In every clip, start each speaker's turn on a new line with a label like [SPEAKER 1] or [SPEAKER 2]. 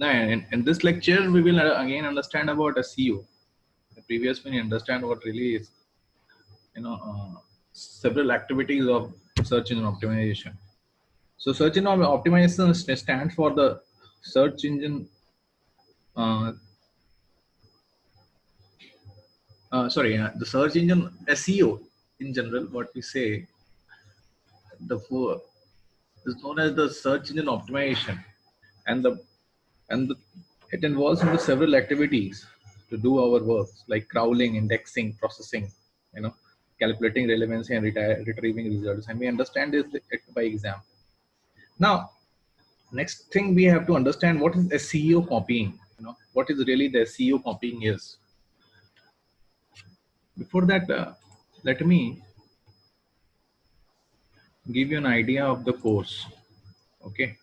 [SPEAKER 1] Now, in this lecture, we will again understand about SEO. The previous one, you understand what really is, several activities of search engine optimization. So, search engine optimization stands for the search engine. The search engine SEO in general. What we say, the is known as the search engine optimization, and it involves into several activities to do our works like crawling, indexing, processing, calculating relevancy and retrieving results. And we understand this by example. Now, next thing we have to understand what is SEO copying. What is really the SEO copying is. Before that, let me give you an idea of the course. Okay.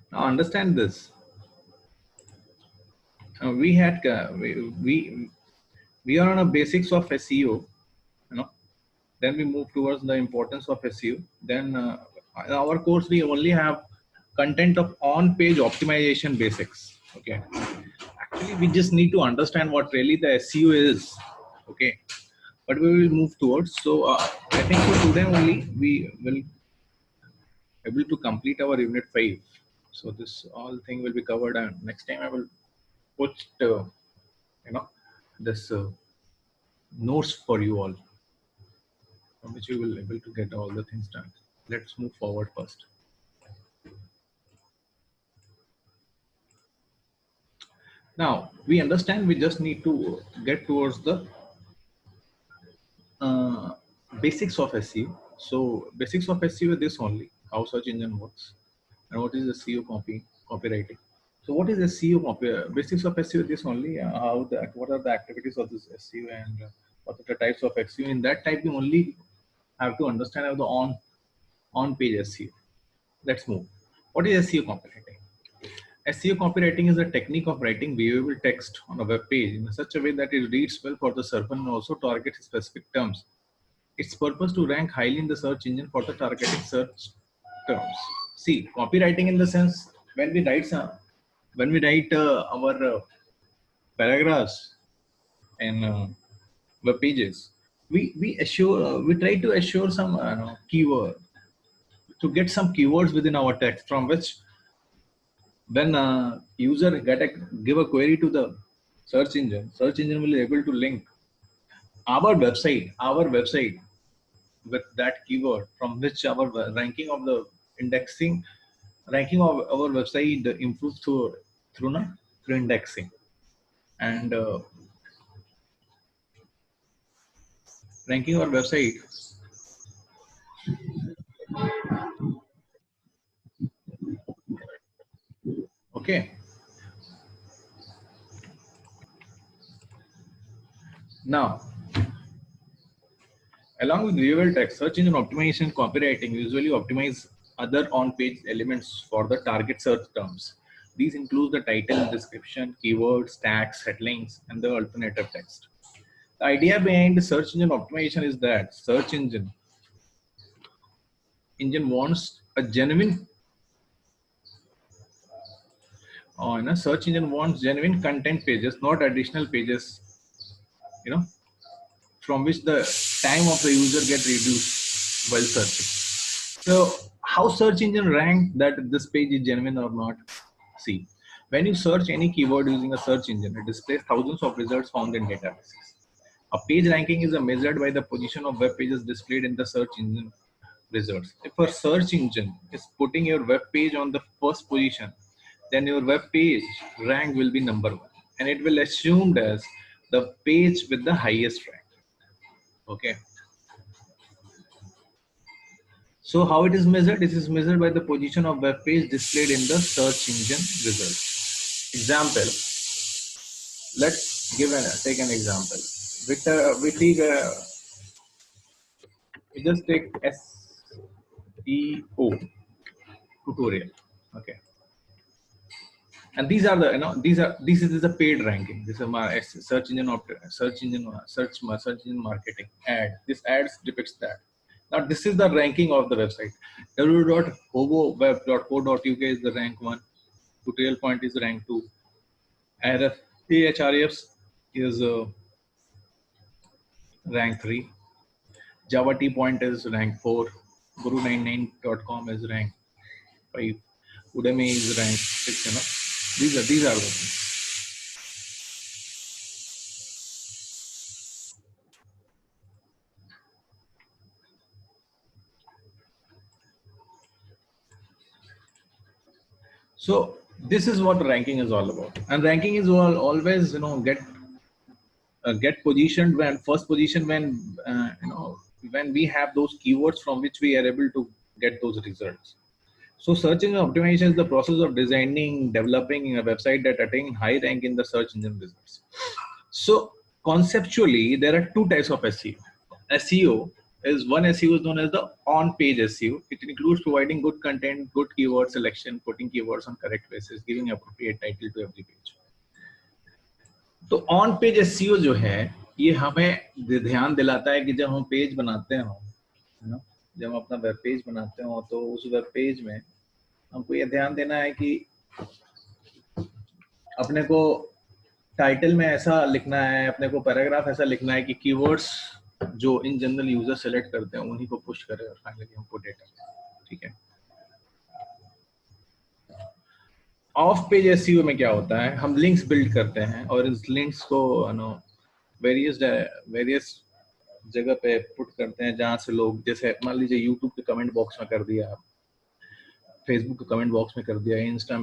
[SPEAKER 1] Now understand this. We are on a basics of SEO. Then we move towards the importance of SEO. Then in our course we only have content of on-page optimization basics. Okay. Actually, we just need to understand what really the SEO is. Okay. But we will move towards. So I think for today only we will able to complete our unit 5. So this all thing will be covered, and next time I will put this notes for you all, from which you will be able to get all the things done. Let's move forward first. Now we understand we just need to get towards the basics of SEO. So basics of SEO is this only: how search engine works, and what is the SEO copywriting. So what is SEO copy? Basics of SEO is this only: what are the activities of this SEO, and what are the types of SEO. In that type, you only have to understand about the on-page SEO. Let's move. What is SEO copywriting? SEO copywriting is a technique of writing viewable text on a web page in such a way that it reads well for the server and also targets specific terms. Its purpose to rank highly in the search engine for the targeted search terms. See, copywriting in the sense when we write our paragraphs and web pages, we try to assure some keyword to get some keywords within our text, from which when user give a query to the search engine will be able to link our website with that keyword, from which our ranking of our website improves through indexing, and ranking our website. Okay. Now, along with viewable text, search engine optimization and copywriting usually optimize other on-page elements for the target search terms. These include the title, description, keywords, tags, headlines, and the alternative text. The idea behind the search engine optimization is that search engine wants a genuine search engine wants genuine content pages, not additional pages, from which the time of the user get reduced while searching. So how search engine rank that this page is genuine or not? See, when you search any keyword using a search engine, it displays thousands of results found in databases. A page ranking is measured by the position of web pages displayed in the search engine results. If a search engine is putting your web page on the first position, then your web page rank will be number 1, and it will assumed as the page with the highest rank. Okay. So how it is measured? It is measured by the position of web page displayed in the search engine results. Example, Take an example. We just take SEO tutorial. Okay, and these are the this is a paid ranking. This is my search engine marketing ad. This ads depicts that. Now this is the ranking of the website. www.hoboweb.co.uk is the rank 1. Tutorial Point is rank 2. Ahrefs is rank 3. Java T Point is rank 4. Guru99.com is rank 5. Udemy is rank 6. These are the things. So this is what ranking is all about, and ranking is always get positioned when first position when we have those keywords from which we are able to get those results. So search engine optimization is the process of designing, developing a website that attain high rank in the search engine results. So conceptually, there are two types of SEO. SEO SEO is known as the on-page SEO. It includes providing good content, good keyword selection, putting keywords on correct places, giving appropriate title to every page. तो on page SEO जो है ये हमें ध्यान दिलाता है कि जब हम पेज बनाते हो ना, जब हम अपना वेब पेज बनाते हो तो उस वेब पेज में हमको ये ध्यान देना है कि अपने को टाइटल में ऐसा लिखना है, अपने को पैराग्राफ ऐसा लिखना है कि कीवर्ड्स जो इन जनरल यूजर सेलेक्ट करते हैं उन्हीं को पुश करें और फाइनली हमको डेटा। ठीक है, ऑफ पेज एसईओ में क्या होता है, हम लिंक्स बिल्ड करते हैं और इस लिंक्स को वेरियस जगह पे पुट करते हैं जहां से लोग, जैसे मान लीजिए यूट्यूब के कमेंट बॉक्स में कर दिया, आप फेसबुक के कमेंट बॉक्स में कर दिया, इंस्टा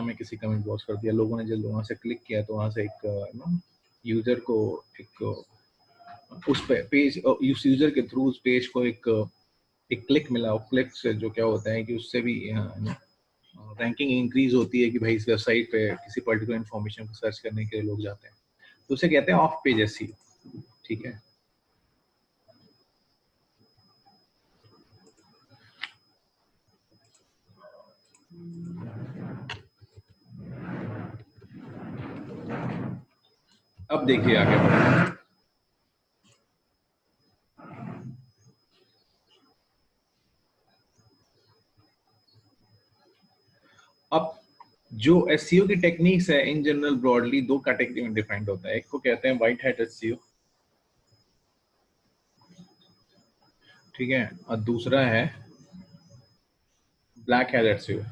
[SPEAKER 1] में किसी कमेंट बॉक्स कर दिया, लोगों ने जब वहां से क्लिक किया तो वहां से एक यूजर को एक उस पे पेज उस यूजर के थ्रू उस पेज को एक क्लिक मिला, और क्लिक से जो क्या होता है कि उससे भी रैंकिंग इंक्रीज होती है कि भाई इस वेबसाइट पे किसी पर्टिकुलर इन्फॉर्मेशन को सर्च करने के लिए लोग जाते हैं, तो उसे कहते हैं ऑफ पेज एसईओ। ठीक है, अब देखिए आगे बढ़े। अब जो एसईओ की टेक्निक्स है इन जनरल ब्रॉडली दो कैटेगरी में डिफाइंड होता है। एक को कहते हैं व्हाइट हैट एसईओ, ठीक है, और दूसरा है ब्लैक हैट एसईओ।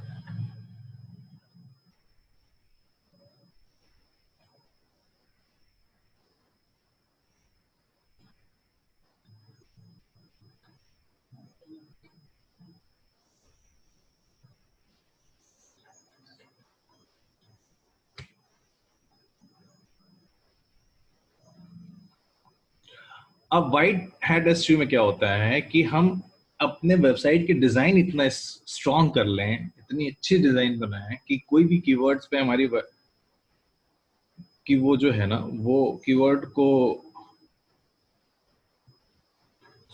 [SPEAKER 1] अब व्हाइट हैट एसईओ में क्या होता है कि हम अपने वेबसाइट की डिजाइन इतना स्ट्रॉन्ग कर लें, इतनी अच्छी डिजाइन बनाएं कि कोई भी कीवर्ड्स पे हमारी कि वो जो है ना वो कीवर्ड को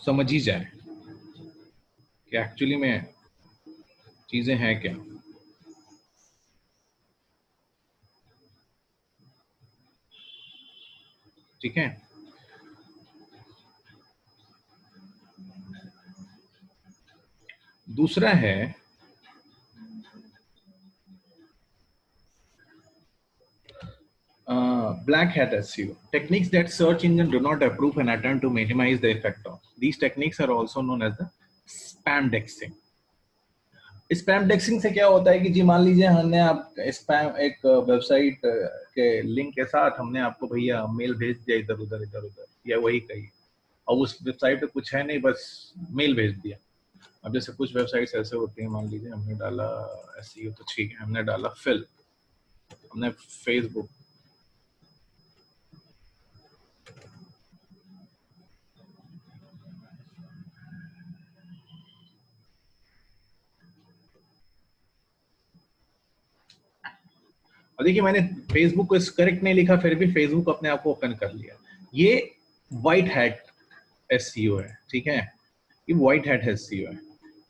[SPEAKER 1] समझ ही जाए कि एक्चुअली में चीजें हैं क्या। ठीक है, दूसरा है black hat SEO, techniques that search engine do not approve and attempt to minimize the effect of. These techniques are also known as the spam dexing. Spam dexing से क्या होता है कि जी मान लीजिए हमने आप स्पैम एक वेबसाइट के लिंक के साथ हमने आपको भैया मेल भेज दिया इधर उधर या वही कही, और उस वेबसाइट पे कुछ है नहीं, बस मेल भेज दिया। अब जैसे कुछ वेबसाइट्स ऐसे होती हैं, मान लीजिए हमने डाला एसईओ तो ठीक है, हमने डाला फिल, हमने फेसबुक, और देखिए मैंने फेसबुक को करेक्ट नहीं लिखा, फिर भी फेसबुक अपने आप को ओपन कर लिया। ये व्हाइट हैट एसईओ है, ठीक है, ये व्हाइट हैट एसईओ है।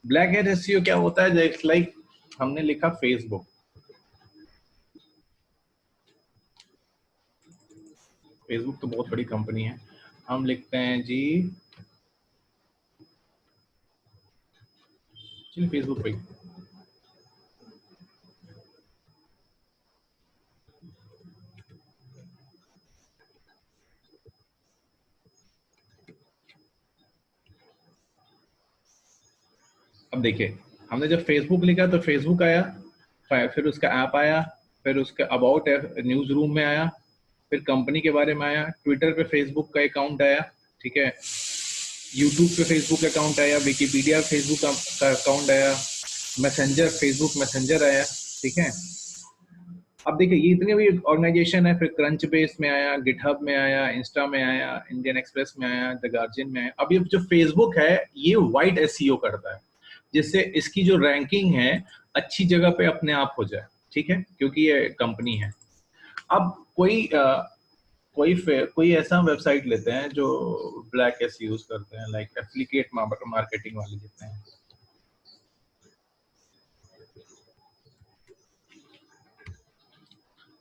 [SPEAKER 1] ब्लैक हैट एसईओ क्या होता है, जस्ट लाइक हमने लिखा फेसबुक, फेसबुक तो बहुत बड़ी कंपनी है, हम लिखते हैं जी चलिए फेसबुक पे। अब देखिए हमने जब फेसबुक लिखा तो फेसबुक आया, फिर उसका ऐप आया, फिर उसका अबाउट न्यूज रूम में आया, फिर कंपनी के बारे में आया, ट्विटर पे फेसबुक का अकाउंट आया, ठीक है, यूट्यूब पे फेसबुक अकाउंट आया, विकीपीडिया फेसबुक का अकाउंट आया, मैसेंजर फेसबुक मैसेंजर आया, ठीक है। अब देखिए ये इतने भी ऑर्गेनाइजेशन है, फिर क्रंच बेस में आया, गिटहब में आया, इंस्टा में आया, इंडियन एक्सप्रेस में आया, द गार्जियन में आया। अब ये जो फेसबुक है ये वाइड एसईओ करता है, जिससे इसकी जो रैंकिंग है अच्छी जगह पे अपने आप हो जाए, ठीक है, क्योंकि ये कंपनी है। अब कोई ऐसा वेबसाइट लेते हैं जो ब्लैक एस यूज करते हैं, लाइक एप्लीकेट मार्केटिंग वाले लेते हैं।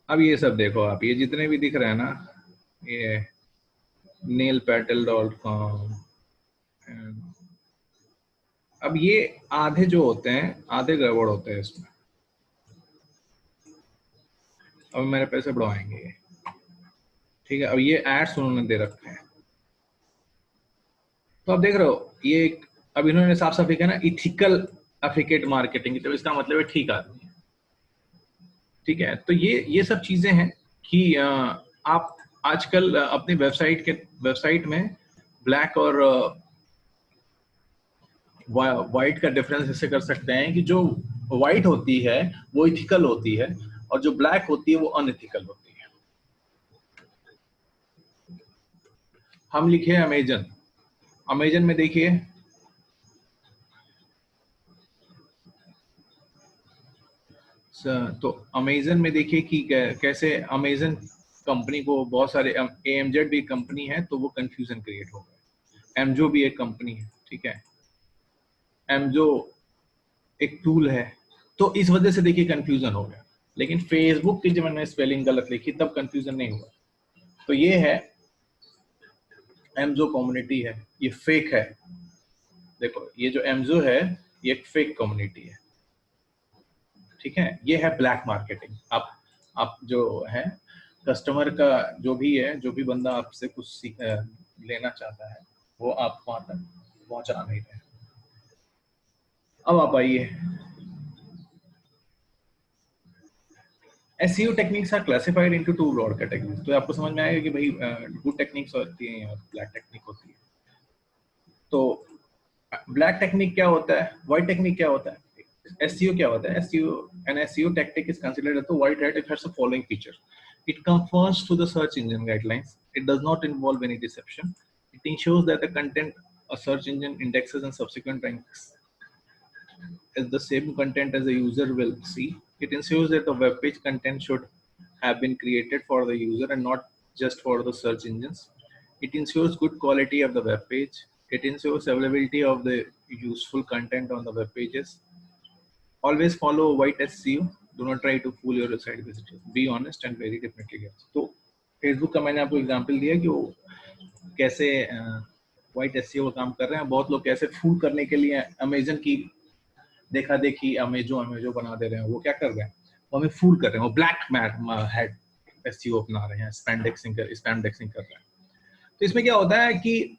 [SPEAKER 1] अब ये सब देखो आप, ये जितने भी दिख रहे हैं ना, ये nailpetal.com, अब ये आधे जो होते हैं आधे गड़बड़ होते हैं इसमें। अब मेरे पैसे बढ़वाएंगे, ठीक है। अब ये एड्स उन्होंने दे रखे हैं, तो आप देख रहे हो ये अब इन्होंने साफ साफ लिखा ना इथिकल एफिकेट मार्केटिंग, तो इसका मतलब है ठीक आदमी है, ठीक है। तो ये सब चीजें हैं कि आप आजकल अपनी वेबसाइट में ब्लैक और व्हाइट का डिफरेंस ऐसे कर सकते हैं कि जो व्हाइट होती है वो इथिकल होती है और जो ब्लैक होती है वो अनइथिकल होती है। हम लिखे अमेजन, अमेजन में देखिए तो अमेजन में देखिए कि कैसे अमेजन कंपनी को बहुत सारे एएमजेड भी कंपनी है तो वो कंफ्यूजन क्रिएट हो गया। एमजो भी एक कंपनी है, ठीक है, एमजो एक टूल है, तो इस वजह से देखिए कंफ्यूजन हो गया। लेकिन फेसबुक की जब मैंने स्पेलिंग गलत लिखी तब कंफ्यूजन नहीं हुआ। तो ये है एमजो कम्युनिटी है, ये फेक है। देखो ये जो एमजो है ये एक फेक कम्युनिटी है, ठीक है। ये है ब्लैक मार्केटिंग। आप जो है कस्टमर का जो भी है, जो भी बंदा आपसे कुछ लेना चाहता है वो आप वहां तक पहुंचा नहीं रहे। अब आप आइए, SEO techniques are classified into two broad categories। तो आपको समझ में आएगा कि भाई गुड टेक्निक्स होती हैं और ब्लैक टेक्निक होती है। तो ब्लैक टेक्निक क्या होता है, व्हाइट टेक्निक क्या होता है, SEO क्या होता है? SEO, an SEO tactic is considered as the white hat. It has the following features: it conforms to the search engine guidelines. It does not involve any deception. It ensures that the content a search engine indexes and subsequent ranks is the same content as the user will see. It ensures that the web page content should have been created for the user and not just for the search engines. It ensures good quality of the web page. It ensures availability of the useful content on the web pages. Always follow white SEO. Do not try to fool your site visitors. Be honest and very definitely yes. तो Facebook का मैंने आपको example दिया कि वो कैसे white SEO का काम कर रहे हैं। बहुत लोग कैसे फूल करने के लिए अमेजन की देखा देखी अमेजो बना दे रहे हैं। वो क्या कर रहे हैं, वो हमें फूल कर रहे हैं, वो ब्लैक हेड एसईओ अपना रहे हैं, स्पैमडेक्सिंग कर रहे हैं। तो इसमें क्या होता है कि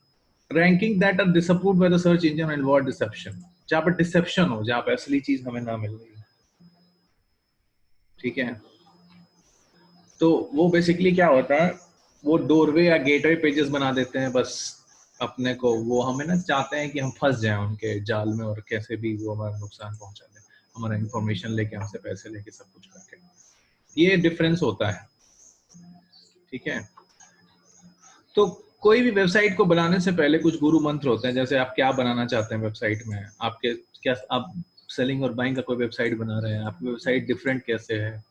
[SPEAKER 1] ranking that are disapproved by the search engine and word deception, जहां पर डिसेप्शन हो, जहां पर असली चीज हमें ना मिल रही है, ठीक है। तो वो बेसिकली क्या होता है, वो डोरवे या गेटवे पेजेस बना देते हैं बस अपने को, वो हमें ना चाहते हैं कि हम फंस जाएं उनके जाल में और कैसे भी वो हमारा नुकसान पहुंचा दें, हमारा इंफॉर्मेशन लेके, हमसे पैसे लेके, सब कुछ करके। ये डिफरेंस होता है, ठीक है। तो कोई भी वेबसाइट को बनाने से पहले कुछ गुरु मंत्र होते हैं, जैसे आप क्या बनाना चाहते हैं वेबसाइट में, आपके क्या आप सेलिंग और बाइंग का कोई वेबसाइट बना रहे हैं, आपकी वेबसाइट डिफरेंट कैसे है,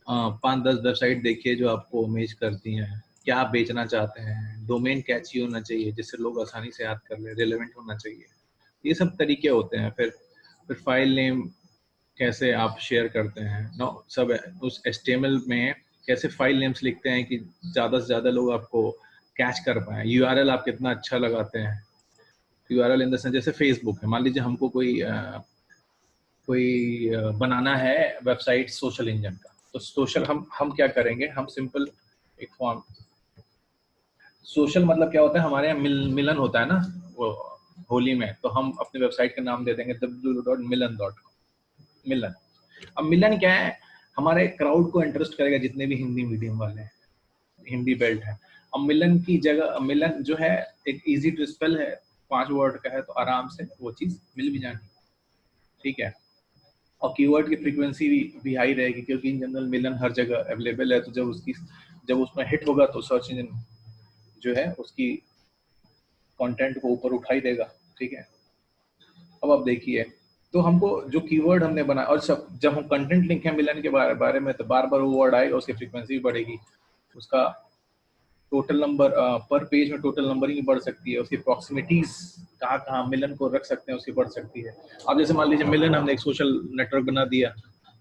[SPEAKER 1] 5 10 वेबसाइट देखिए जो आपको इमेज करती हैं, क्या आप बेचना चाहते हैं, डोमेन कैची होना चाहिए जिससे लोग आसानी से याद कर ले, रिलेवेंट होना चाहिए, ये सब तरीके होते हैं। फिर फाइल नेम कैसे आप शेयर करते हैं, नो सब उस HTML में कैसे फाइल नेम्स लिखते हैं कि ज़्यादा से ज़्यादा लोग आपको कैच कर पाए। URL आप कितना अच्छा लगाते हैं, URL इन द सेंस जैसे फेसबुक है, मान लीजिए हमको कोई बनाना है वेबसाइट सोशल इंजन का, तो सोशल हम क्या करेंगे, हम सिंपल एक फॉर्म, सोशल मतलब क्या होता है, हमारे यहाँ मिलन होता है ना वो होली में, तो हम अपने वेबसाइट का नाम दे देंगे www.milan.com, मिलन। अब मिलन क्या है, हमारे क्राउड को इंटरेस्ट करेगा जितने भी हिंदी मीडियम वाले हैं, हिंदी बेल्ट है। अब मिलन की जगह, मिलन जो है एक इजी टू स्पेल है, 5 वर्ड का है, तो आराम से वो चीज मिल भी जानी, ठीक है। और कीवर्ड की फ्रीक्वेंसी भी हाई रहेगी, क्योंकि इन जनरल मिलन हर जगह अवेलेबल है, तो जब उसमें हिट होगा तो सर्च इंजन जो है उसकी कंटेंट को ऊपर उठा ही देगा, ठीक है। अब आप देखिए, तो हमको जो कीवर्ड हमने बनाया, और जब हम कंटेंट लिखें मिलन के बारे में, तो बार बार वो वर्ड आएगा, उसकी फ्रीक्वेंसी भी बढ़ेगी, उसका टोटल नंबर पर पेज में टोटल नंबरिंग बढ़ सकती है, उसकी प्रॉक्सिमिटीज कहाँ कहाँ मिलन को रख सकते हैं उसकी बढ़ सकती है। अब जैसे मान लीजिए मिलन हमने एक सोशल नेटवर्क बना दिया,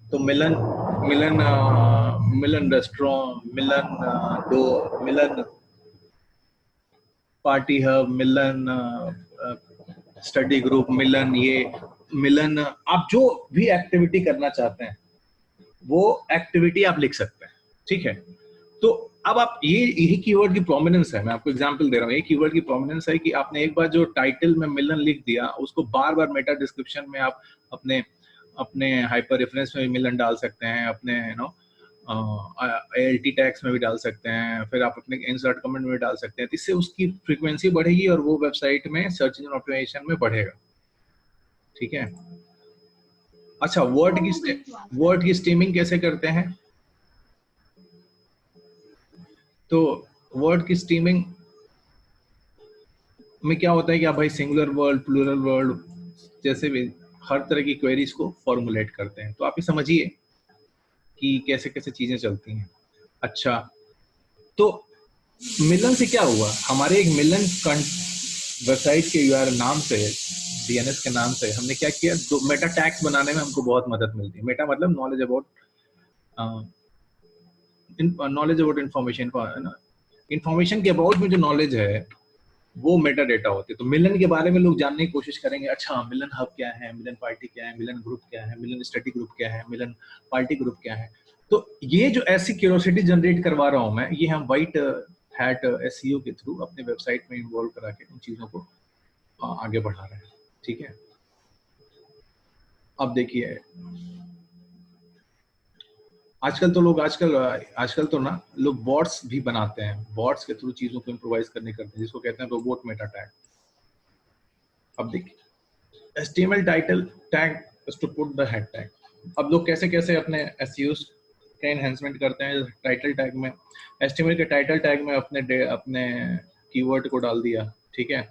[SPEAKER 1] तो मिलन मिलन मिलन रेस्टोरेंट, मिलन दो, मिलन पार्टी हब, मिलन स्टडी ग्रुप, मिलन ये, मिलन आप जो भी एक्टिविटी करना चाहते हैं वो एक्टिविटी आप लिख सकते हैं, ठीक है। तो अब आप यही कीवर्ड की प्रोमिनेंस है, मैं आपको एग्जांपल दे रहा हूँ, ये कीवर्ड की प्रोमिनेंस है कि आपने एक बार जो टाइटल में मिलन लिख दिया, उसको बार बार मेटा डिस्क्रिप्शन में आप अपने अपने हाइपर रेफरेंस में भी मिलन डाल सकते हैं, अपने ALT टैग्स में भी डाल सकते हैं, फिर आप अपने इंसर्ट कमेंट में भी डाल सकते हैं, इससे उसकी फ्रीक्वेंसी बढ़ेगी और वो वेबसाइट में सर्च इंजन ऑप्टिमाइजेशन में बढ़ेगा, ठीक है। अच्छा, वर्ड की स्टीमिंग कैसे करते हैं, तो वर्ड की स्टीमिंग में क्या होता है कि आप भाई सिंगुलर वर्ड, प्लूरल वर्ड जैसे भी हर तरह की क्वेरीज को फॉर्मुलेट करते हैं, तो आप ये समझिए कि कैसे कैसे चीजें चलती हैं। अच्छा, तो मिलन से क्या हुआ, हमारे एक मिलन वेबसाइट के URL नाम से, DNS के नाम से हमने क्या किया, दो मेटा टैग्स बनाने में हमको बहुत मदद मिलती है। मेटा मतलब नॉलेज अबाउट इंफॉर्मेशन के अबाउट में जो नॉलेज है वो मेटा डेटा होती है। तो मिलन के बारे में लोग जानने की कोशिश करेंगे, अच्छा मिलन हब क्या है, मिलन पार्टी क्या है, मिलन ग्रुप क्या है, मिलन स्टडी ग्रुप क्या है, मिलन पार्टी ग्रुप क्या है। तो ये जो ऐसी क्यूरियोसिटी जनरेट करवा रहा हूं मैं, ये हम व्हाइट हैट SEO के थ्रू अपने वेबसाइट में इन्वॉल्व करा के उन चीजों को आगे बढ़ा रहे हैं, ठीक है। अब देखिए, आजकल तो ना लोग बॉट्स भी बनाते हैं, बॉट्स के थ्रू चीजों को इम्प्रोवाइज करने करते हैं, जिसको कहते हैं रोबोट मेटा टैग। अब देखिए, HTML title tag is to put the head tag. अब लोग कैसे कैसे अपने SEO का एनहेंसमेंट करते हैं, टाइटल टैग में, HTML के टाइटल टैग में अपने कीवर्ड को डाल दिया, ठीक है।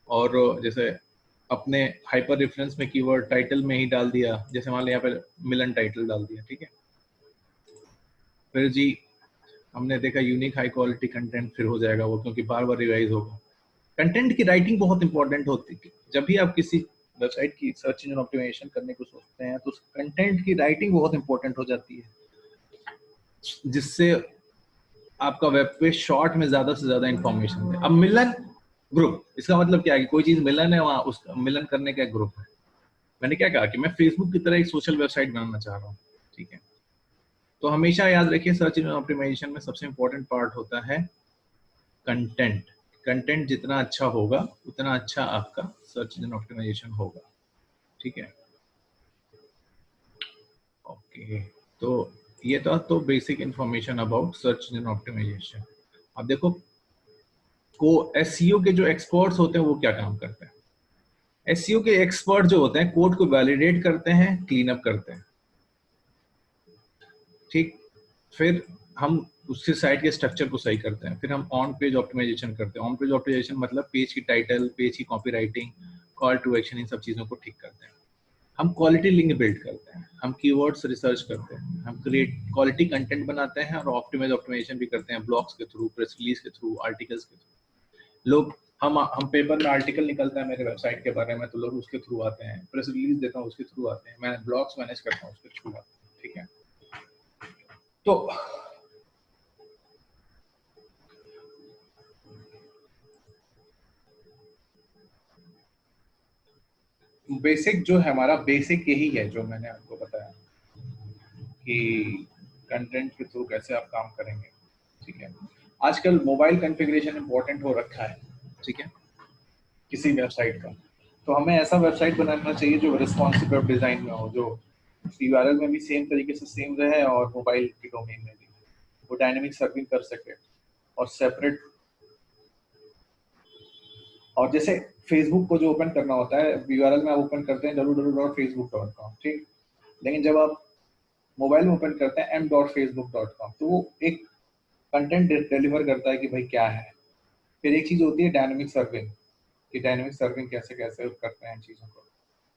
[SPEAKER 1] और जैसे अपने हाइपर रेफरेंस में कीवर्ड टाइटल में ही डाल दिया, जैसे मान लिया यहाँ पे मिलन टाइटल डाल दिया, ठीक है। फिर जी हमने देखा यूनिक हाई क्वालिटी कंटेंट, फिर हो जाएगा वो, क्योंकि बार बार रिवाइज होगा। कंटेंट की राइटिंग बहुत इंपॉर्टेंट होती है, जब भी आप किसी वेबसाइट की सर्च इंजन ऑप्टिमाइजेशन करने को सोचते हैं तो कंटेंट की राइटिंग बहुत इंपॉर्टेंट हो जाती है, जिससे आपका वेब पेज शॉर्ट में ज्यादा से ज्यादा इंफॉर्मेशन दे। अब मिलन ग्रुप, इसका मतलब क्या है कि कोई चीज मिलन है, वहां उसका मिलन करने का ग्रुप है। मैंने क्या कहा कि मैं फेसबुक की तरह एक सोशल वेबसाइट बनाना चाह रहा हूँ, ठीक है। तो हमेशा याद रखिए, सर्च इंजन ऑप्टिमाइजेशन में सबसे इंपॉर्टेंट पार्ट होता है कंटेंट। कंटेंट जितना अच्छा होगा उतना अच्छा आपका सर्च इंजन ऑप्टिमाइजेशन होगा, ठीक है। ओके, तो ये तो basic information about search engine optimisation. अब देखो, को SEO के जो एक्सपर्ट्स होते हैं वो क्या काम करते हैं। SEO के एक्सपर्ट जो होते हैं कोड को वैलिडेट करते हैं, क्लीन अप करते हैं, ठीक। फिर हम उसके साइट के स्ट्रक्चर को सही करते हैं, फिर हम ऑन पेज ऑप्टिमाइजेशन करते हैं। ऑन पेज ऑप्टिमाइजेशन मतलब पेज की टाइटल, पेज की copywriting, call to action, इन सब चीजों को ठीक करते हैं। हम क्वालिटी लिंक बिल्ड करते हैं, हम कीवर्ड्स रिसर्च करते हैं, हम क्वालिटी कंटेंट बनाते हैं और ऑप्टिमाइजेशन भी करते हैं ब्लॉग्स के थ्रू, प्रेस रिलीज के थ्रू, आर्टिकल्स के थ्रू। लोग हम पेपर में आर्टिकल निकलता है मेरे वेबसाइट के बारे में तो लोग उसके थ्रू आते हैं, प्रेस रिलीज देता हूँ उसके थ्रू आते हैं, मैं ब्लॉग्स मैनेज करता हूँ उसके थ्रू आते हैं। ठीक है, तो बेसिक जो है हमारा बेसिक यही है जो मैंने आपको बताया कि कंटेंट के थ्रू कैसे आप काम करेंगे। ठीक है, आजकल मोबाइल कॉन्फ़िगरेशन इंपॉर्टेंट हो रखा है। ठीक है, किसी वेबसाइट का, तो हमें ऐसा वेबसाइट बनाना चाहिए जो रिस्पॉन्सिव वेब डिजाइन में हो, जो यूआरएल में भी सेम तरीके से सेम रहे और मोबाइल की डोमेन में भी वो डायनेमिक सर्विंग कर सके और सेपरेट। और जैसे फेसबुक को जो ओपन करना होता है यूआरएल में आप ओपन करते हैं www.facebook.com, ठीक, लेकिन जब आप मोबाइल में ओपन करते हैं m.facebook.com तो वो एक कंटेंट डिलीवर करता है कि भाई क्या है। फिर एक चीज होती है डायनेमिक सर्विंग, कि डायनेमिक सर्विंग कैसे कैसे करते हैं चीजों को।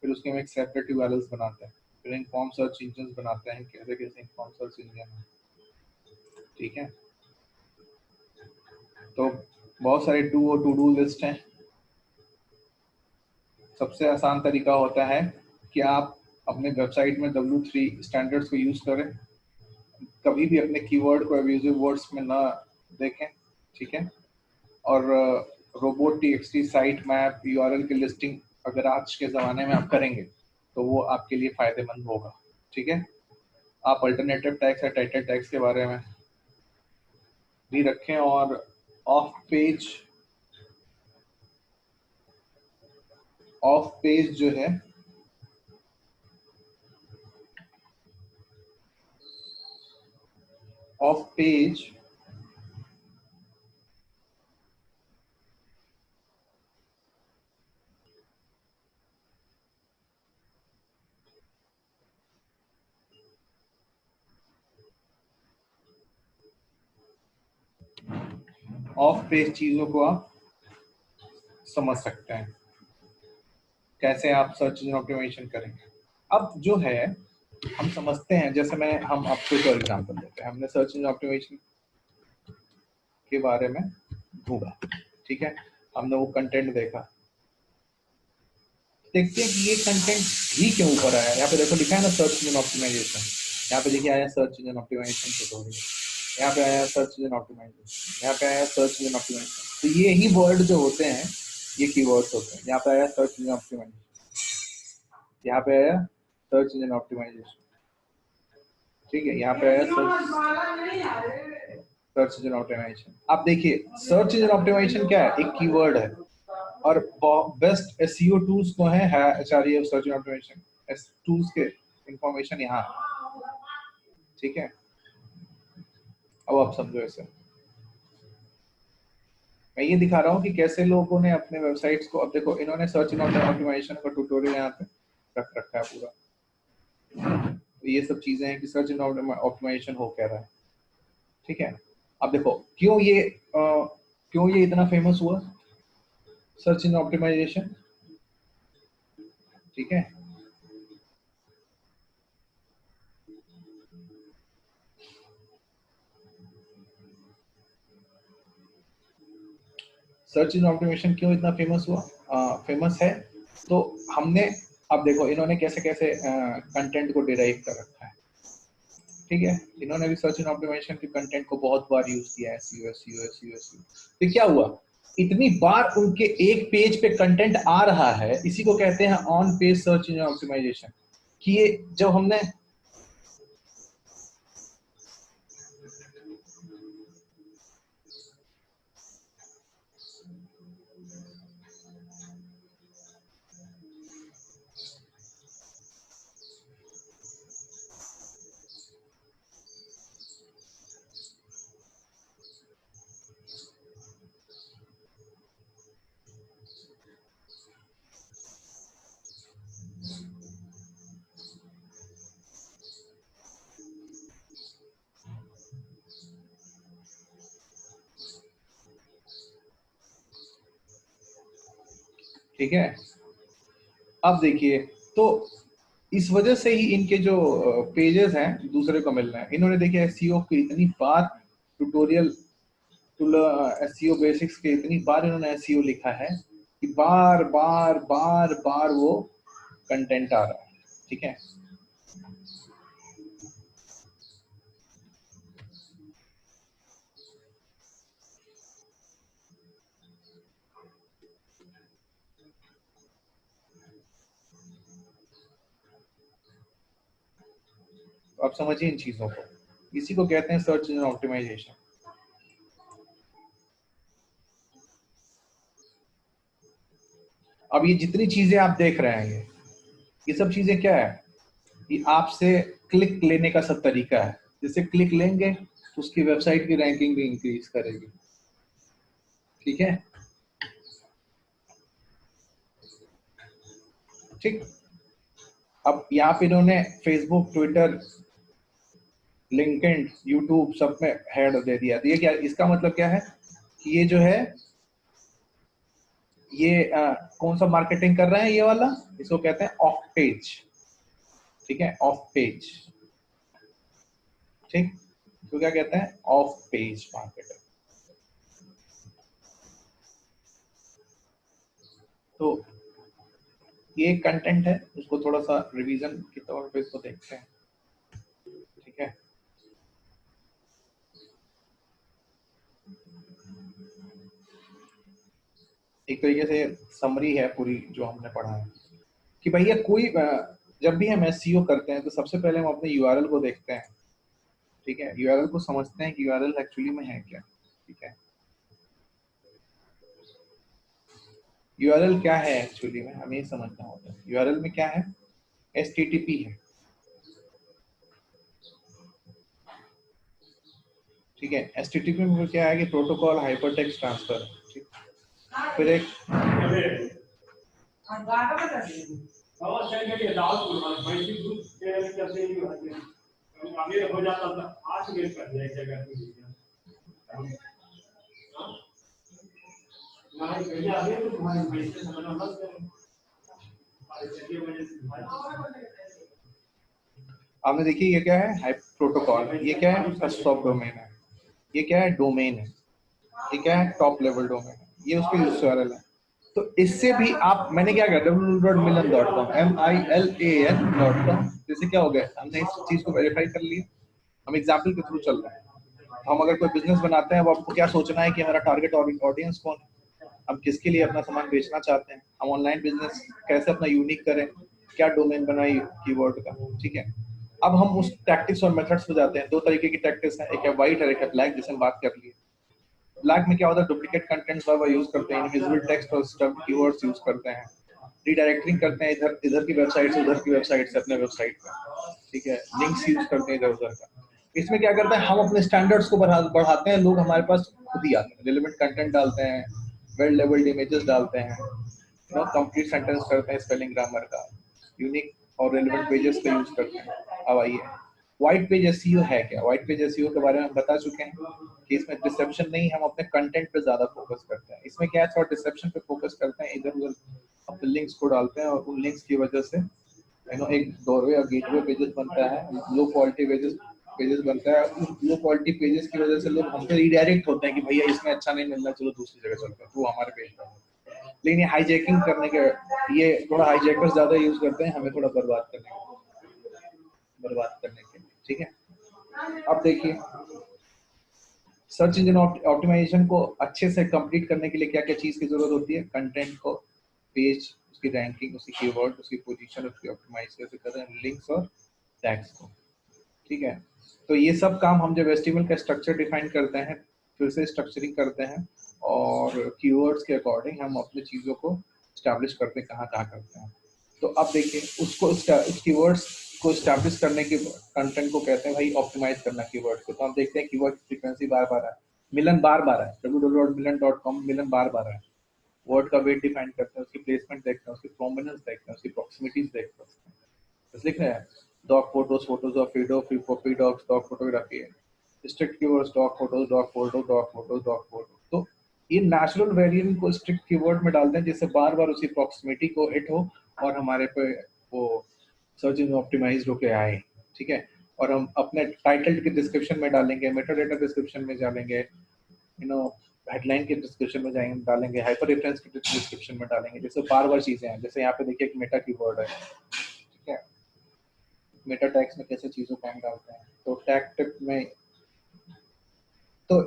[SPEAKER 1] फिर उसके में एक सेपरेट यूआरएल्स बनाते हैं, फिर इनफॉर्म सर्च इंजन बनाते हैं, कैसे कैसे इनफॉर्म सर्च इंजन है। ठीक है, तो बहुत सारे टू डू लिस्ट हैं। सबसे आसान तरीका होता है कि आप अपने वेबसाइट में W3 स्टैंडर्ड्स को यूज करें, कभी भी अपने कीवर्ड को एब्यूजिव वर्ड्स में ना देखें। ठीक है, और robot TXT site map URL की लिस्टिंग अगर आज के ज़माने में आप करेंगे तो वो आपके लिए फ़ायदेमंद होगा। ठीक है, आप अल्टरनेटिव टैग्स या टाइटल टैग्स के बारे में भी रखें और ऑफ पेज जो है ऑफ पेज ऑफ पेज चीज़ों को आप समझ सकते हैं कैसे आप सर्च इंजन ऑप्टिमाइजेशन करेंगे। अब जो है हम समझते हैं, जैसे हम आपको एक एग्जांपल देते हैं, हमने सर्च इंजन ऑप्टिमाइजेशन के बारे में ढूंढा। ठीक है, हमने वो कंटेंट देखा, देखते हैं कि ये कंटेंट ही क्यों ऊपर आया। यहाँ पे देखो लिखा है ना सर्च इंजन ऑप्टिमाइजेशन, यहाँ पे देखिए आया सर्च इंजन ऑप्टिमाइजेशन ट्यूटोरियल, यहाँ पे आया सर्च इंजन ऑप्टिमाइजेशन, यहाँ पे आया सर्च इंजन ऑप्टिमाइजेशन। तो ये ही वर्ड जो होते हैं ये कीवर्ड्स होते हैं। यहाँ पे आया सर्च इंजन ऑप्टिमाइजेशन, यहाँ पे आया सर्च इंजन ऑप्टिमाइजेशन। ठीक है, यहाँ पे आया सर्च इंजन ऑप्टिमाइजेशन। आप देखिए सर्च इंजन ऑप्टिमाइजेशन क्या है, एक कीवर्ड है और बेस्ट एसईओ टूल्स को है एचआरईएफ सर्च इंजन ऑप्टिमाइजेशन टूल्स के इंफॉर्मेशन यहाँ। ठीक है, अब आप समझो इसे। मैं ये दिखा रहा हूँ कि कैसे लोगों ने अपने वेबसाइट्स को, अब देखो इन्होंने सर्च इंजन ऑप्टिमाइजेशन का ट्यूटोरियल यहाँ पे रख रखा है पूरा। तो ये सब चीजें हैं कि सर्च इंजन ऑप्टिमाइजेशन हो क्या रहा है। ठीक है, अब देखो क्यों ये इतना फेमस हुआ सर्च इंजन ऑप्टिमाइजेशन। ठीक है, सर्च इंजन ऑप्टिमाइजेशन क्यों इतना फेमस हुआ, फेमस है तो हमने, अब देखो इन्होंने कैसे कैसे कंटेंट को डिराइव कर रखा है। ठीक है, इन्होंने भी सर्च इंजन ऑप्टिमाइजेशन के कंटेंट को बहुत बार यूज किया है, एसईओ एसईओ एसईओ एसईओ। तो क्या हुआ, इतनी बार उनके एक पेज पे कंटेंट आ रहा है, इसी को कहते हैं on page search engine optimisation. कि ये जब हमने ठीक है, अब देखिए तो इस वजह से ही इनके जो पेजेस हैं दूसरे को मिल रहे हैं। इन्होंने देखे एसईओ की इतनी बार ट्यूटोरियल एसईओ बेसिक्स के इतनी बार इन्होंने एसईओ लिखा है कि बार बार बार बार वो कंटेंट आ रहा है। ठीक है, तो आप समझिए इन चीजों को, इसी को कहते हैं सर्च इंजन ऑप्टिमाइजेशन। अब ये जितनी चीजें आप देख रहे हैं ये सब चीजें क्या है, ये आपसे क्लिक लेने का सब तरीका है। जैसे क्लिक लेंगे तो उसकी वेबसाइट की रैंकिंग भी इंक्रीज करेगी। ठीक है, ठीक। अब यहाँ पे इन्होंने फेसबुक, ट्विटर, लिंक्डइन, यूट्यूब सब में हेड दे दिया। तो ये क्या, इसका मतलब क्या है कि ये जो है ये कौन सा मार्केटिंग कर रहे हैं, ये वाला, इसको कहते हैं ऑफ पेज। ठीक है, ऑफ पेज। ठीक, तो क्या कहते हैं, ऑफ पेज मार्केटिंग। तो ये कंटेंट है, उसको थोड़ा सा रिवीजन के तौर पे इसको देखते हैं। ठीक है, एक तरीके से समरी है पूरी जो हमने पढ़ा है कि भैया कोई जब भी हम एसईओ करते हैं तो सबसे पहले हम अपने यूआरएल को देखते हैं। ठीक है, यूआरएल को समझते हैं कि यूआरएल एक्चुअली में है क्या। ठीक है, यूआरएल क्या है एक्चुअली में, हमें समझना होता है यूआरएल में क्या है। एचटीटीपी है। ठीक है, एचटीटीपी में क्या है कि प्रोटोकॉल हाइपरटेक्स्ट ट्रांसफर। ठीक, फिर एक आपने देखिए ये क्या है, प्रोटोकॉल, ये क्या है, उसका सब डोमेन है। ये क्या है, डोमेन है। ये क्या है, टॉप लेवल डोमेन है। ये उसके यूआरएल है। तो इससे भी आप, मैंने क्या किया, www.milan.com, milan.com, जैसे क्या हो गया, हमने इस चीज को वेरीफाई कर लिया। हम एग्जाम्पल के थ्रू चल रहे हैं। हम अगर कोई बिजनेस बनाते हैं, वो आपको क्या सोचना है कि हमारा टारगेट ऑडियंस कौन है, हम किसके लिए अपना सामान बेचना चाहते हैं, हम ऑनलाइन बिजनेस कैसे अपना यूनिक करें, क्या डोमेन बनाई कीवर्ड का। ठीक है, अब हम उस टैक्टिक्स और मेथड्स पे जाते हैं। दो तरीके की टैक्टिक्स हैं, एक है व्हाइट और एक है ब्लैक, जिसे हम बात कर लिए। ब्लैक में क्या होता है, डुप्लीकेट कंटेंट सर्वर यूज करते हैं, इनविजिबल टेक्स्ट और स्टफ्ड कीवर्ड्स यूज करते हैं, रीडायरेक्टिंग करते हैं इधर इधर की वेबसाइट से उधर की वेबसाइट से अपने वेबसाइट पे। ठीक है, लिंक्स यूज करते हैं इधर उधर का। इसमें क्या करते हैं, हम अपने स्टैंडर्ड्स को बढ़ाते हैं, लोग हमारे पास खुद ही आते हैं, रिलेवेंट कंटेंट डालते हैं, वेल लेवल्ड इमेजेस डालते हैं, कंप्लीट सेंटेंस करते हैं, स्पेलिंग ग्रामर का, यूनिक और रेलेवेंट पेजेस का यूज करते हैं। अब आइए, व्हाइट पेज एसईओ है क्या। व्हाइट पेज एसईओ के बारे में हम बता चुके हैं कि इसमें डिसेप्शन नहीं, हम अपने कंटेंट पे ज्यादा फोकस करते हैं। इसमें क्या है, थोड़ा डिसेप्शन पे फोकस करते हैं, इधर उधर अपने लिंक्स को डालते हैं और उन लिंक्स की वजह से एक डोरवे और गेटवे पेजेस बनता है, लो क्वालिटी पेजेस बनता है। लो क्वालिटी पेजेस की वजह से लोग हम पे रीडायरेक्ट होते हैं कि भैया इसमें अच्छा नहीं मिल रहा, चलो दूसरी जगह चलते हैं, तो हमारे पेज पर। लेकिन ये हाईजैकिंग करने के, ये थोड़ा हाईजैकर्स ज्यादा यूज करते हैं हमें थोड़ा बर्बाद करने के लिए। ठीक है, अब देखिए सर्च इंजन ऑप्टिमाइजेशन को अच्छे से कंप्लीट करने के लिए क्या क्या चीज की जरूरत होती है, कंटेंट को, पेज, उसकी रैंकिंग, उसकी कीवर्ड, उसकी पोजीशन, उसकी ऑप्टिमाइज कैसे कर रहे हैं, लिंक्स और टैग्स को। ठीक है, तो ये सब काम हम जब एचटीएमएल का स्ट्रक्चर डिफाइन करते हैं, फिर से स्ट्रक्चरिंग करते हैं और कीवर्ड्स के अकॉर्डिंग हम अपनी चीजों को स्टैब्लिश करते हैं, कहाँ कहाँ करते हैं। तो अब देखिए उसको उस कीवर्ड्स को स्टैब्लिश करने के कंटेंट को कहते हैं भाई ऑप्टिमाइज करना कीवर्ड को। तो हम देखते हैं कीवर्ड फ्रीक्वेंसी बार बार है, मिलन बार बार है, www.milan.com मिलन बार बार है। वर्ड का वेट डिफाइन करते हैं, उसकी प्लेसमेंट देखते हैं, उसकी प्रोमिनेंस देखते हैं, उसकी प्रॉक्सिमिटीज देखते हैं। बस लिख रहे हैं dog photos, photos of widow, free dogs, dog photography है, strict keywords, dog photos, dog photo, dog photos, dog photo. तो ये नेचुरल वेरिएंट को स्ट्रिक्ट कीवर्ड में डालते हैं जिससे बार बार उसी प्रॉक्सिमिटी को हिट हो और हमारे पे वो सर्च इंजन ऑप्टिमाइज्ड होके आए, ठीक है। और हम अपने टाइटल के डिस्क्रिप्शन में डालेंगे, मेटा डेटा डिस्क्रिप्शन में डालेंगे, यू नो हेडलाइन के डिस्क्रिप्शन में जाएंगे डालेंगे, हाइपर रेफरेंस के डिस्क्रिप्शन में डालेंगे। जैसे बार बार चीजें हैं, जैसे यहाँ पे देखिए एक मेटा कीवर्ड है, ठीक है। मेटा टैग्स में कैसे चीजों को हम डालते हैं, तो टैग टिप में तो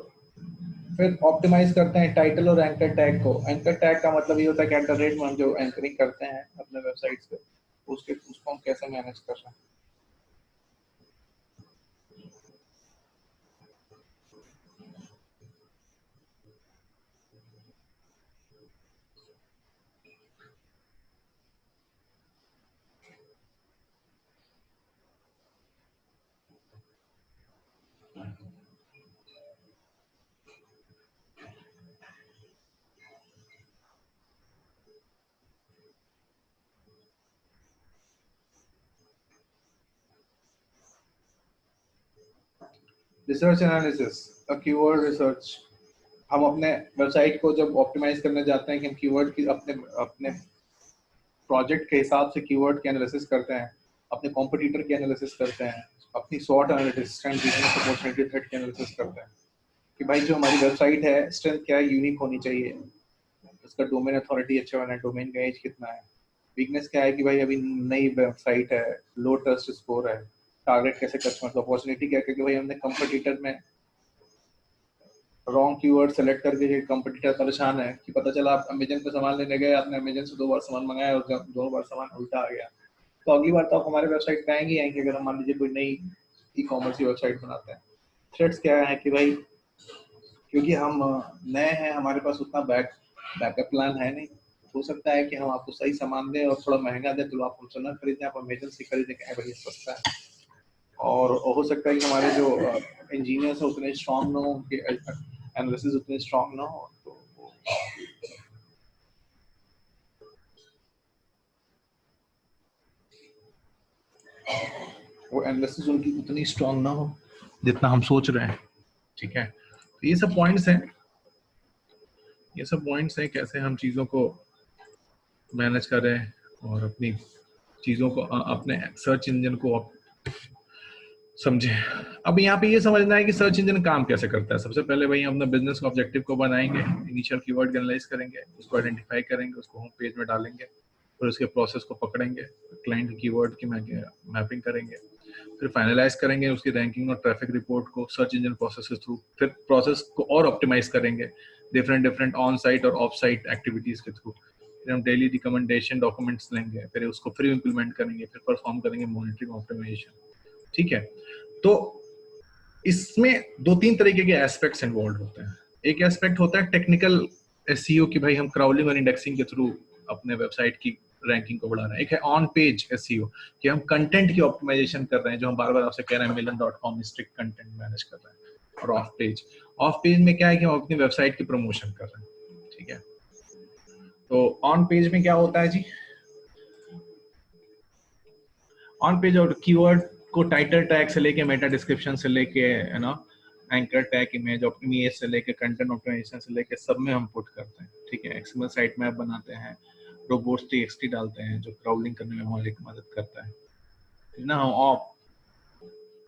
[SPEAKER 1] फिर ऑप्टिमाइज करते हैं टाइटल और एंकर टैग को। एंकर टैग का मतलब ये होता है कि एट द रेट में हम जो एंकरिंग करते हैं अपने वेबसाइट्स पे, उसको हम कैसे मैनेज कर रहे हैं। Research analysis, keyword research. हम अपने वेबसाइट को जब ऑप्टिमाइज करने जाते हैं कि हम कीवर्ड की अपने अपने प्रोजेक्ट के हिसाब से कीवर्ड की एनालिसिस करते हैं, अपने कॉम्पिटिटर की एनालिसिस करते हैं, अपनी सॉट analysis, strength, weakness, opportunity, threat की एनालिसिस करते हैं कि भाई जो हमारी वेबसाइट है स्ट्रेंथ क्या है, यूनिक होनी चाहिए, उसका डोमेन अथॉरिटी अच्छा होना है, डोमेन का एज कितना है। वीकनेस क्या है कि भाई अभी नई वेबसाइट है, लो ट्रस्ट स्कोर है, टारगेट कैसे कस्टमर। अपॉर्चुनिटी क्या है कि भाई हमने कंपटीटर में रॉन्ग कीवर्ड सेलेक्ट करके कंपटीटर परेशान है कि पता चला आप अमेजन पे सामान लेने गए, आपने अमेजन से 2 बार सामान मंगाया और दोनों बार सामान उल्टा आ गया, तो अगली बार तो आप हमारे वेबसाइट पे आएंगे आएंगे अगर हम मान लीजिए कोई नई ई कॉमर्स की वेबसाइट बनाते हैं। थ्रेट्स क्या है कि भाई क्योंकि हम नए हैं, हमारे पास उतना बैकअप प्लान है नहीं, हो सकता है कि हम आपको सही सामान दें और थोड़ा महंगा दें, तो आप हमसे ना खरीदें, आप अमेजन से खरीदें कि भाई सस्ता है। और हो सकता है कि हमारे जो इंजीनियर्स हैं उतने स्ट्रांग ना हो, उनके एनालिसिस उतने स्ट्रांग ना हो, तो वो एनालिसिस उनकी उतनी स्ट्रांग ना हो जितना हम सोच रहे हैं, ठीक है। तो ये सब पॉइंट्स हैं, ये सब पॉइंट्स हैं कैसे हम चीज़ों को मैनेज करें और अपनी चीज़ों को अपने सर्च इंजन को समझे। अब यहाँ पे ये समझना है कि सर्च इंजन काम कैसे करता है। सबसे पहले भाई हम अपने बिजनेस के ऑब्जेक्टिव को बनाएंगे, इनिशियल कीवर्ड एनालाइज करेंगे, उसको आइडेंटिफाई करेंगे, उसको होम पेज में डालेंगे, फिर उसके प्रोसेस को पकड़ेंगे, क्लाइंट कीवर्ड की मैपिंग करेंगे, फिर फाइनलाइज करेंगे उसकी रैंकिंग और ट्रैफिक रिपोर्ट को सर्च इंजन प्रोसेस के थ्रू, फिर प्रोसेस को और ऑप्टिमाइज करेंगे डिफरेंट डिफरेंट ऑन साइट और ऑफ साइट एक्टिविटीज के थ्रू। फिर हम डेली रिकमेंडेशन डॉक्यूमेंट्स लेंगे, फिर उसको फिर इम्प्लीमेंट करेंगे, फिर परफॉर्म करेंगे मॉनिटरिंग ऑप्टिमाइजेशन, ठीक है। तो इसमें 2-3 तरीके के एस्पेक्ट्स इन्वॉल्व होते हैं। एक एस्पेक्ट होता है टेक्निकल एसईओ की भाई हम क्राउलिंग और इंडेक्सिंग के थ्रू अपने वेबसाइट की रैंकिंग को बढ़ा रहे हैं। एक है ऑन पेज एसईओ कि हम कंटेंट की ऑप्टिमाइजेशन कर रहे हैं, जो हम बार बार आपसे कह रहे हैं मिलन.com स्ट्रिक्ट कंटेंट मैनेज कर रहे हैं। और ऑफ पेज में क्या है कि हम अपनी वेबसाइट की प्रमोशन कर रहे हैं, ठीक है। तो ऑन पेज में क्या होता है जी, ऑन पेज और कीवर्ड को टाइटल टैग से लेके मेटा डिस्क्रिप्शन से लेके है ना, एंकर टैग, इमेज इमेज से लेके कंटेंट ऑप्टिमाइजेशन से लेके सब में हम पुट करते हैं, ठीक है। एक्सएमएल साइट मैप बनाते हैं, रोबोट्स टीएक्सटी डालते हैं जो क्राउलिंग करने में हमारी मदद करता है ना। हम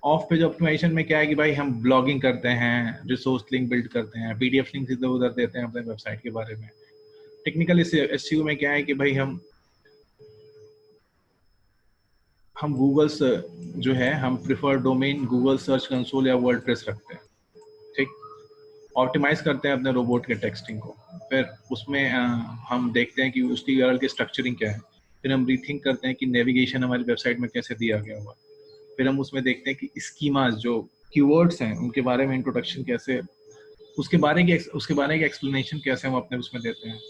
[SPEAKER 1] ऑफ पेज ऑप्टिमाइजेशन में क्या है कि भाई हम ब्लॉगिंग करते हैं, रिसोर्स लिंक बिल्ड करते हैं, पीडीएफ लिंक इधर उधर देते हैं अपने वेबसाइट के बारे में। टेक्निकल एसईओ में क्या है कि भाई हम गूगल से जो है हम prefer domain Google search console या वर्डप्रेस रखते हैं, ठीक। ऑप्टिमाइज करते हैं अपने रोबोट के टेक्सटिंग को, फिर उसमें हम देखते हैं कि उसकी यूआरएल की स्ट्रक्चरिंग क्या है, फिर हम रीथिंक करते हैं कि नेविगेशन हमारी वेबसाइट में कैसे दिया गया हुआ, फिर हम उसमें देखते हैं कि स्कीमास जो कीवर्ड्स हैं उनके बारे में इंट्रोडक्शन कैसे, उसके बारे की एक्सप्लेनेशन कैसे हम अपने उसमें देते हैं।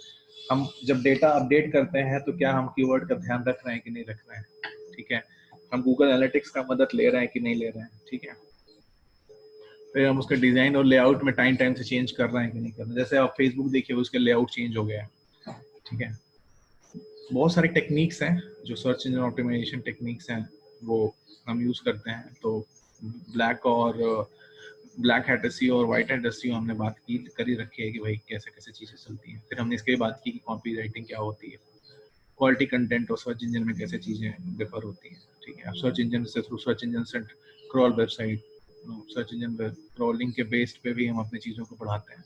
[SPEAKER 1] हम जब डेटा अपडेट करते हैं तो क्या हम कीवर्ड का ध्यान रख रहे हैं कि नहीं रख रहे हैं, ठीक है। हम गूगल एनालिटिक्स का मदद ले रहे हैं कि नहीं ले रहे हैं, ठीक है। फिर हम उसका डिजाइन और लेआउट में टाइम टाइम से चेंज कर रहे हैं कि नहीं कर रहे हैं। जैसे आप फेसबुक देखिए उसके लेआउट चेंज हो गया है, ठीक है। बहुत सारे टेक्निक्स हैं जो सर्च इंजन ऑप्टिमाइजेशन टेक्निक्स हैं वो हम यूज करते हैं। तो ब्लैक हैट एसईओ और व्हाइट हैट एसईओ हमने बात की करी रखी है कि भाई कैसे कैसे चीजें चलती हैं। फिर हमने इसके बात की कि कॉपी राइटिंग क्या होती है, क्वालिटी कंटेंट और सर्च इंजन में कैसे चीजें डिफर होती हैं, ठीक है। सर्च इंजन से थ्रू सर्च इंजन से क्रॉल वेबसाइट, सर्च इंजन पे क्रॉलिंग के बेस्ड पे भी हम अपनी चीजों को बढ़ाते हैं।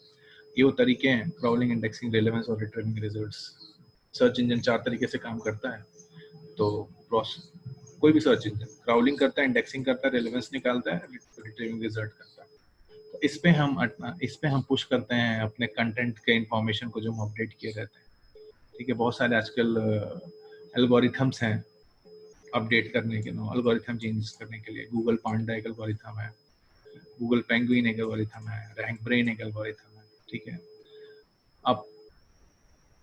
[SPEAKER 1] ये वो तरीके हैं, क्रॉलिंग, इंडेक्सिंग, रेलेवेंस और रिट्रीविंग रिजल्ट्स। सर्च इंजन 4 तरीके से काम करता है। तो कोई भी सर्च इंजन क्राउलिंग करता है, इंडेक्सिंग करता है, रेलेवेंस निकालता है, रिट्रीविंग रिजल्ट करता है। तो इस पे हम पुश करते हैं अपने कंटेंट के इंफॉर्मेशन को जो हम अपडेट किए रहते हैं, ठीक है। बहुत सारे आजकल एल्गोरिथम्स हैं अपडेट करने के, एल्गोरिथम चेंजेस करने के लिए। गूगल पांडा एक एल्गोरिथम है, गूगल पेंगुइन एक एल्गोरिथम है, रैंक ब्रेन एक एल्गोरिथम है, ठीक है। अब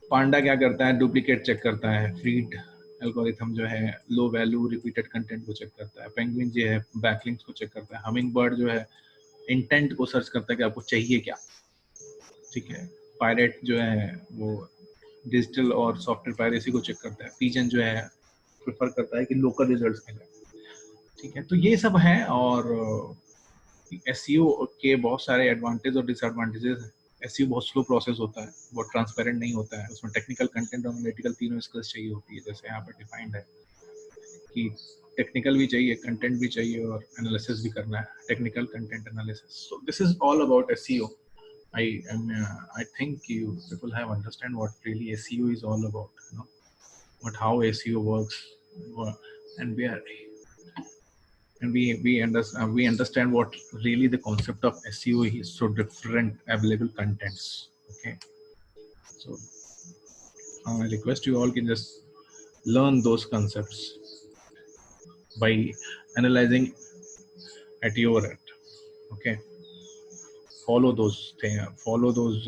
[SPEAKER 1] पांडा क्या करता है, डुप्लीकेट चेक करता है, फीड एल्गोरिथम जो है लो वैल्यू रिपीटेड कंटेंट को चेक करता है, पेंगुइन जो है बैकलिंक्स को चेक करता है, हमिंग बर्ड जो है इंटेंट को सर्च करता है कि आपको चाहिए क्या, ठीक है। पायरेट जो है वो डिजिटल और सॉफ्टवेयर पायरेसी को चेक करता है, पिजन जो है प्रेफर करता है कि लोकल रिजल्ट्स मिले, ठीक है। तो ये सब है। और एसईओ के बहुत सारे एडवांटेज और डिसएडवांटेजेस हैं। एसईओ बहुत स्लो प्रोसेस होता है, बहुत ट्रांसपेरेंट नहीं होता है, उसमें टेक्निकल कंटेंट और एनालिटिकल तीनों स्किल्स चाहिए होती है, जैसे यहाँ पर डिफाइंड है कि टेक्निकल भी चाहिए, कंटेंट भी चाहिए और एनालिसिस भी करना है, technical content analysis. So this is all about SEO. I think you people have understand what really SEO is all about, you know, what how SEO works, and we understand what really the concept of SEO is. So different available contents. Okay, so I request you all can just learn those concepts by analyzing at your end. Okay, follow those things, follow those